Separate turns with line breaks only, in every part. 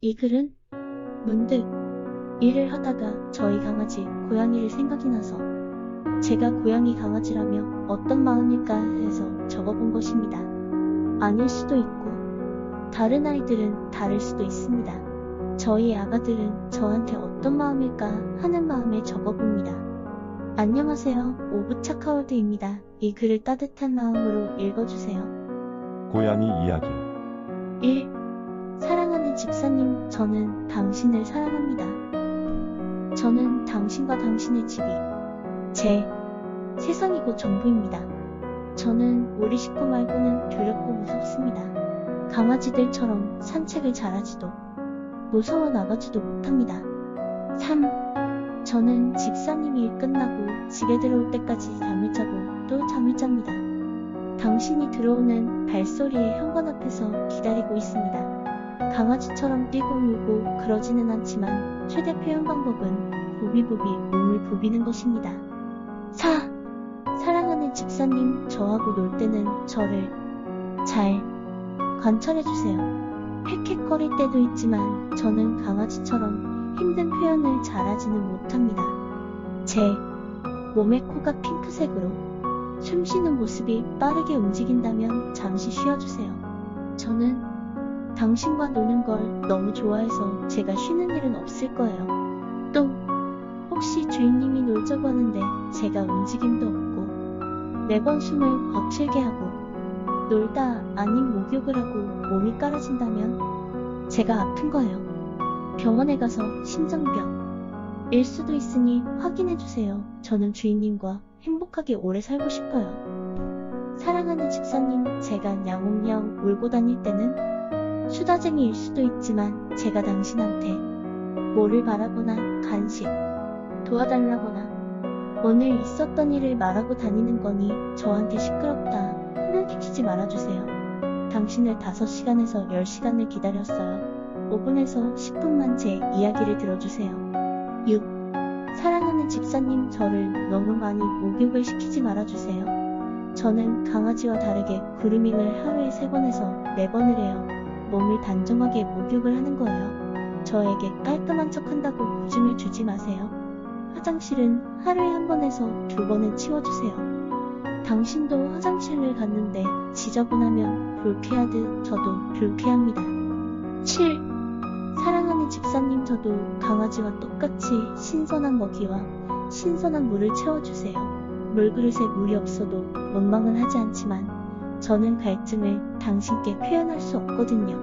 이 글은 문득 일을 하다가 저희 강아지 고양이를 생각이 나서 제가 고양이 강아지라며 어떤 마음일까 해서 적어본 것입니다. 아닐 수도 있고 다른 아이들은 다를 수도 있습니다. 저희 아가들은 저한테 어떤 마음일까 하는 마음에 적어봅니다. 안녕하세요. 오브차카월드입니다. 이 글을 따뜻한 마음으로 읽어주세요.
고양이 이야기.
1. 사랑하는 집사님, 저는 당신을 사랑합니다. 저는 당신과 당신의 집이 제 세상이고 전부입니다. 저는 우리 식구 말고는 두렵고 무섭습니다. 강아지들처럼 산책을 잘하지도 무서워 나가지도 못합니다. 3. 저는 집사님이 일 끝나고 집에 들어올 때까지 잠을 자고 또 잠을 잡니다. 당신이 들어오는 발소리에 현관 앞에서 기다리고 있습니다. 강아지처럼 뛰고 울고 그러지는 않지만 최대 표현 방법은 부비부비 몸을 부비는 것입니다. 4. 사랑하는 집사님, 저하고 놀 때는 저를 잘 관찰해주세요. 헥헥거릴 때도 있지만 저는 강아지처럼 힘든 표현을 잘하지는 못합니다. 제 몸의 코가 핑크색으로 숨쉬는 모습이 빠르게 움직인다면 잠시 쉬어주세요. 저는 당신과 노는 걸 너무 좋아해서 제가 쉬는 일은 없을 거예요. 또 혹시 주인님이 놀자고 하는데 제가 움직임도 없고 매번 숨을 거칠게 하고 놀다 아닌 목욕을 하고 몸이 깔아진다면 제가 아픈 거예요. 병원에 가서 심장병일 수도 있으니 확인해주세요. 저는 주인님과 행복하게 오래 살고 싶어요. 사랑하는 집사님, 제가 냐옹냐옹 울고 다닐 때는 수다쟁이일 수도 있지만 제가 당신한테 뭐를 바라거나 간식 도와달라거나 오늘 있었던 일을 말하고 다니는 거니 저한테 시끄럽다 혼란시키지 말아주세요. 당신을 5시간에서 10시간을 기다렸어요. 5분에서 10분만 제 이야기를 들어주세요. 6. 사랑하는 집사님, 저를 너무 많이 목욕을 시키지 말아주세요. 저는 강아지와 다르게 그루밍을 하루에 3번에서 4번을 해요. 몸을 단정하게 목욕을 하는 거예요. 저에게 깔끔한 척 한다고 무중을 주지 마세요. 화장실은 하루에 1번에서 2번은 치워주세요. 당신도 화장실을 갔는데 지저분하면 불쾌하듯 저도 불쾌합니다. 7. 사랑하는 집사님, 저도 강아지와 똑같이 신선한 먹이와 신선한 물을 채워주세요. 물그릇에 물이 없어도 원망은 하지 않지만 저는 갈증을 당신께 표현할 수 없거든요.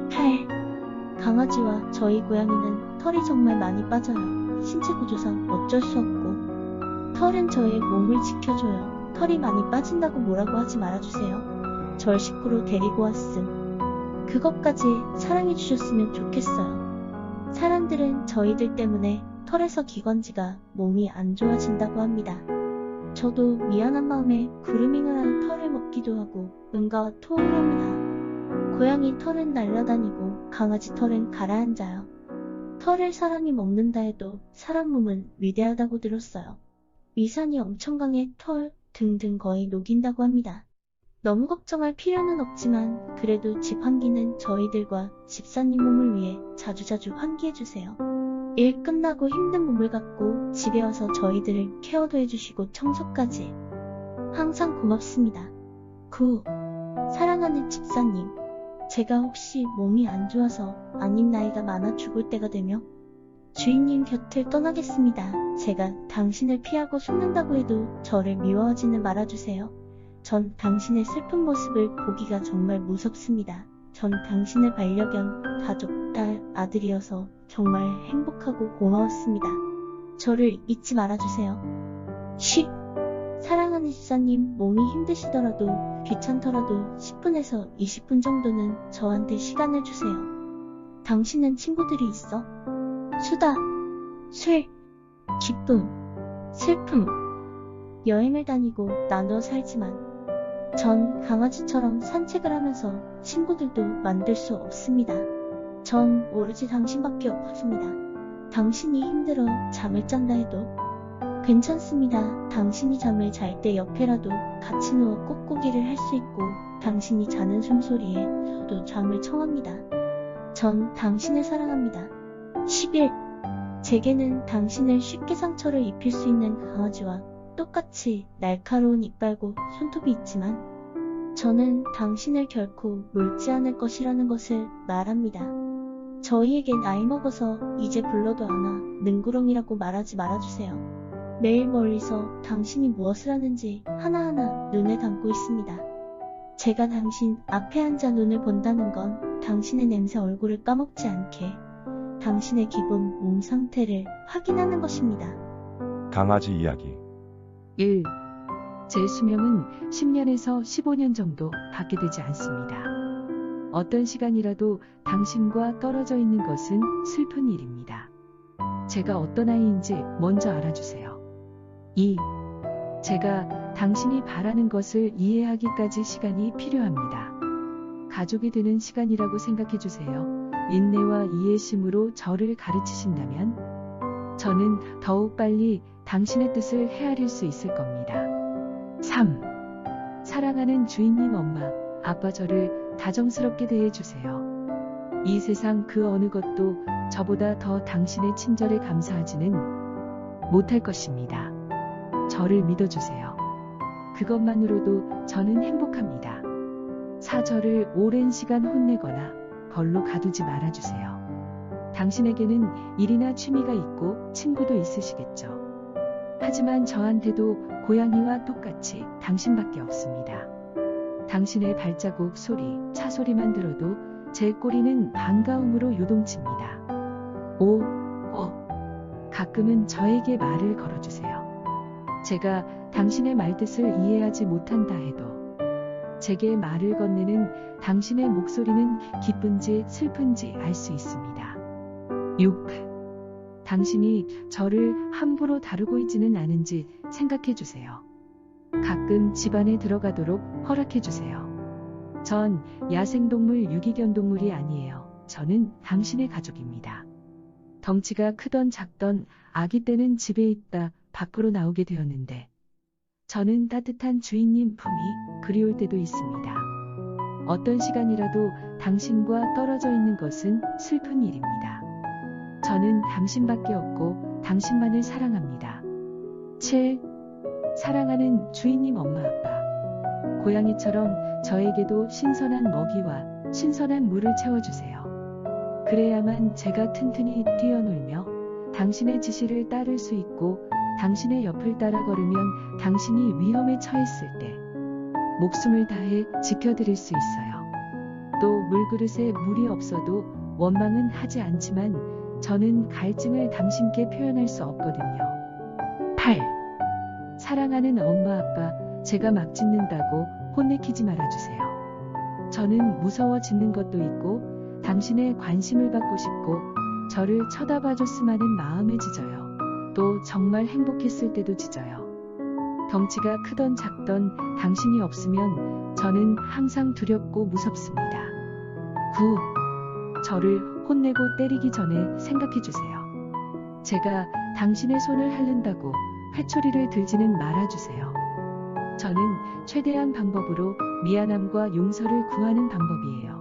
8. 강아지와 저희 고양이는 털이 정말 많이 빠져요. 신체 구조상 어쩔 수 없고 털은 저의 몸을 지켜줘요. 털이 많이 빠진다고 뭐라고 하지 말아주세요. 절 식구로 데리고 왔음. 그것까지 사랑해주셨으면 좋겠어요. 사람들은 저희들 때문에 털에서 기관지가 몸이 안 좋아진다고 합니다. 저도 미안한 마음에 그루밍을 하는 털을 먹기도 하고 응가와 토를 합니다. 고양이 털은 날아다니고 강아지 털은 가라앉아요. 털을 사람이 먹는다 해도 사람 몸은 위대하다고 들었어요. 위산이 엄청 강해 털 등등 거의 녹인다고 합니다. 너무 걱정할 필요는 없지만 그래도 집 환기는 저희들과 집사님 몸을 위해 자주자주 환기해주세요. 일 끝나고 힘든 몸을 갖고 집에 와서 저희들을 케어도 해주시고 청소까지 항상 고맙습니다. 9. 사랑하는 집사님, 제가 혹시 몸이 안 좋아서 아닌 나이가 많아 죽을 때가 되며 주인님 곁을 떠나겠습니다. 제가 당신을 피하고 숨는다고 해도 저를 미워하지는 말아주세요. 전 당신의 슬픈 모습을 보기가 정말 무섭습니다. 전 당신의 반려견, 가족, 딸, 아들이어서 정말 행복하고 고마웠습니다. 저를 잊지 말아주세요. 10. 사랑하는 집사님, 몸이 힘드시더라도 귀찮더라도 10분에서 20분 정도는 저한테 시간을 주세요. 당신은 친구들이 있어? 수다, 술, 기쁨, 슬픔, 여행을 다니고 나눠 살지만 전 강아지처럼 산책을 하면서 친구들도 만들 수 없습니다. 전 오로지 당신밖에 없습니다. 당신이 힘들어 잠을 짠다 해도 괜찮습니다. 당신이 잠을 잘 때 옆에라도 같이 누워 꾹꾹이를 할 수 있고 당신이 자는 숨소리에 저도 잠을 청합니다. 전 당신을 사랑합니다. 11. 제게는 당신을 쉽게 상처를 입힐 수 있는 강아지와 똑같이 날카로운 이빨고 손톱이 있지만 저는 당신을 결코 물지 않을 것이라는 것을 말합니다. 저희에겐 나이 먹어서 이제 불러도 아나 능구렁이라고 말하지 말아주세요. 매일 멀리서 당신이 무엇을 하는지 하나하나 눈에 담고 있습니다. 제가 당신 앞에 앉아 눈을 본다는 건 당신의 냄새 얼굴을 까먹지 않게 당신의 기본 몸 상태를 확인하는 것입니다.
강아지 이야기.
1. 제 수명은 10년에서 15년 정도 밖에 되지 않습니다. 어떤 시간이라도 당신과 떨어져 있는 것은 슬픈 일입니다. 제가 어떤 아이인지 먼저 알아주세요. 2. 제가 당신이 바라는 것을 이해하기까지 시간이 필요합니다. 가족이 되는 시간이라고 생각해주세요. 인내와 이해심으로 저를 가르치신다면 저는 더욱 빨리 당신의 뜻을 헤아릴 수 있을 겁니다. 3. 사랑하는 주인님 엄마, 아빠 저를 다정스럽게 대해주세요. 이 세상 그 어느 것도 저보다 더 당신의 친절에 감사하지는 못할 것입니다. 저를 믿어주세요. 그것만으로도 저는 행복합니다. 4. 저를 오랜 시간 혼내거나 벌로 가두지 말아주세요. 당신에게는 일이나 취미가 있고 친구도 있으시겠죠. 하지만 저한테도 고양이와 똑같이 당신밖에 없습니다. 당신의 발자국 소리, 차 소리만 들어도 제 꼬리는 반가움으로 요동칩니다. 5. 가끔은 저에게 말을 걸어주세요. 제가 당신의 말뜻을 이해하지 못한다 해도 제게 말을 건네는 당신의 목소리는 기쁜지 슬픈지 알 수 있습니다. 6. 당신이 저를 함부로 다루고 있지는 않은지 생각해주세요. 가끔 집안에 들어가도록 허락해주세요. 전 야생동물 유기견동물이 아니에요. 저는 당신의 가족입니다. 덩치가 크던 작던 아기 때는 집에 있다 밖으로 나오게 되었는데 저는 따뜻한 주인님 품이 그리울 때도 있습니다. 어떤 시간이라도 당신과 떨어져 있는 것은 슬픈 일입니다. 저는 당신밖에 없고 당신만을 사랑합니다. 7. 사랑하는 주인님 엄마 아빠. 고양이처럼 저에게도 신선한 먹이와 신선한 물을 채워주세요. 그래야만 제가 튼튼히 뛰어놀며 당신의 지시를 따를 수 있고 당신의 옆을 따라 걸으면 당신이 위험에 처했을 때 목숨을 다해 지켜드릴 수 있어요. 또 물그릇에 물이 없어도 원망은 하지 않지만 저는 갈증을 당신께 표현할 수 없거든요. 8. 사랑하는 엄마 아빠, 제가 막 짖는다고 혼내키지 말아주세요. 저는 무서워 짖는 것도 있고 당신의 관심을 받고 싶고 저를 쳐다봐줬으면 하는 마음에 짖어요. 또 정말 행복했을 때도 짖어요. 덩치가 크던 작던 당신이 없으면 저는 항상 두렵고 무섭습니다. 9. 저를 혼내고 때리기 전에 생각해주세요. 제가 당신의 손을 핥는다고 회초리를 들지는 말아주세요. 저는 최대한 방법으로 미안함과 용서를 구하는 방법이에요.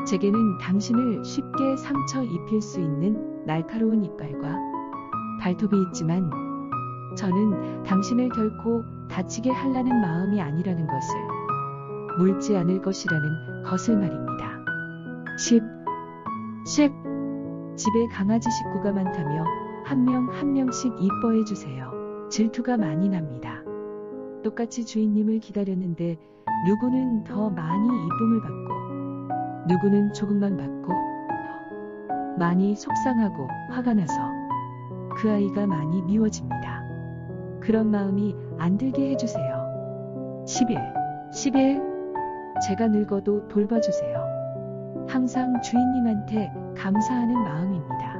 제게는 당신을 쉽게 상처 입힐 수 있는 날카로운 이빨과 발톱이 있지만 저는 당신을 결코 다치게 하려는 마음이 아니라는 것을 물지 않을 것이라는 것을 말입니다. 10. 집에 강아지 식구가 많다며 한 명 한 명씩 이뻐해 주세요. 질투가 많이 납니다. 똑같이 주인님을 기다렸는데 누구는 더 많이 이쁨을 받고 누구는 조금만 받고 많이 속상하고 화가 나서 그 아이가 많이 미워집니다. 그런 마음이 안 들게 해주세요. 11. 제가 늙어도 돌봐주세요. 항상 주인님한테 감사하는 마음입니다.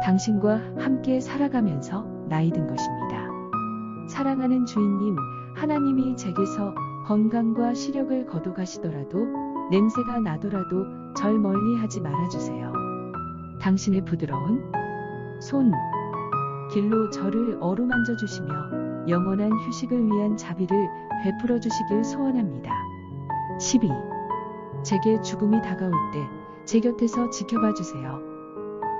당신과 함께 살아가면서 나이 든 것입니다. 사랑하는 주인님, 하나님이 제게서 건강과 시력을 거둬가시더라도 냄새가 나더라도 절 멀리하지 말아주세요. 당신의 부드러운 손 길로 저를 어루만져 주시며 영원한 휴식을 위한 자비를 베풀어 주시길 소원합니다. 12. 제게 죽음이 다가올 때 제 곁에서 지켜봐 주세요.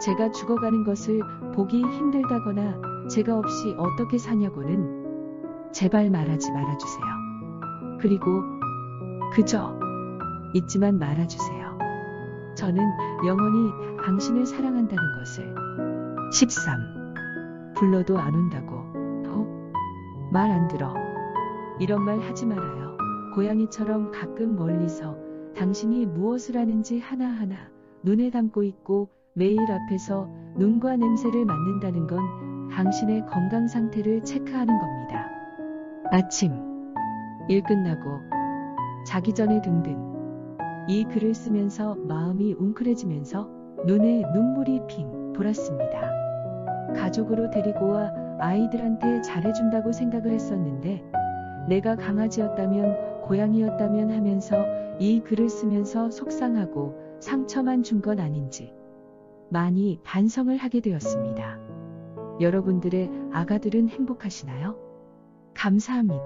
제가 죽어가는 것을 보기 힘들다거나 제가 없이 어떻게 사냐고는 제발 말하지 말아주세요. 그리고 그저 잊지만 말아주세요. 저는 영원히 당신을 사랑한다는 것을. 13. 불러도 안 온다고. 말 안 들어. 이런 말 하지 말아요. 고양이처럼 가끔 멀리서 당신이 무엇을 하는지 하나하나 눈에 담고 있고 매일 앞에서 눈과 냄새를 맡는다는 건 당신의 건강 상태를 체크하는 겁니다. 아침, 일 끝나고, 자기 전에 등등. 이 글을 쓰면서 마음이 웅크려지면서 눈에 눈물이 핑 돌았습니다. 가족으로 데리고 와 아이들한테 잘해준다고 생각을 했었는데 내가 강아지였다면 고양이였다면 하면서 이 글을 쓰면서 속상하고 상처만 준 건 아닌지 많이 반성을 하게 되었습니다. 여러분들의 아가들은 행복하시나요? 감사합니다.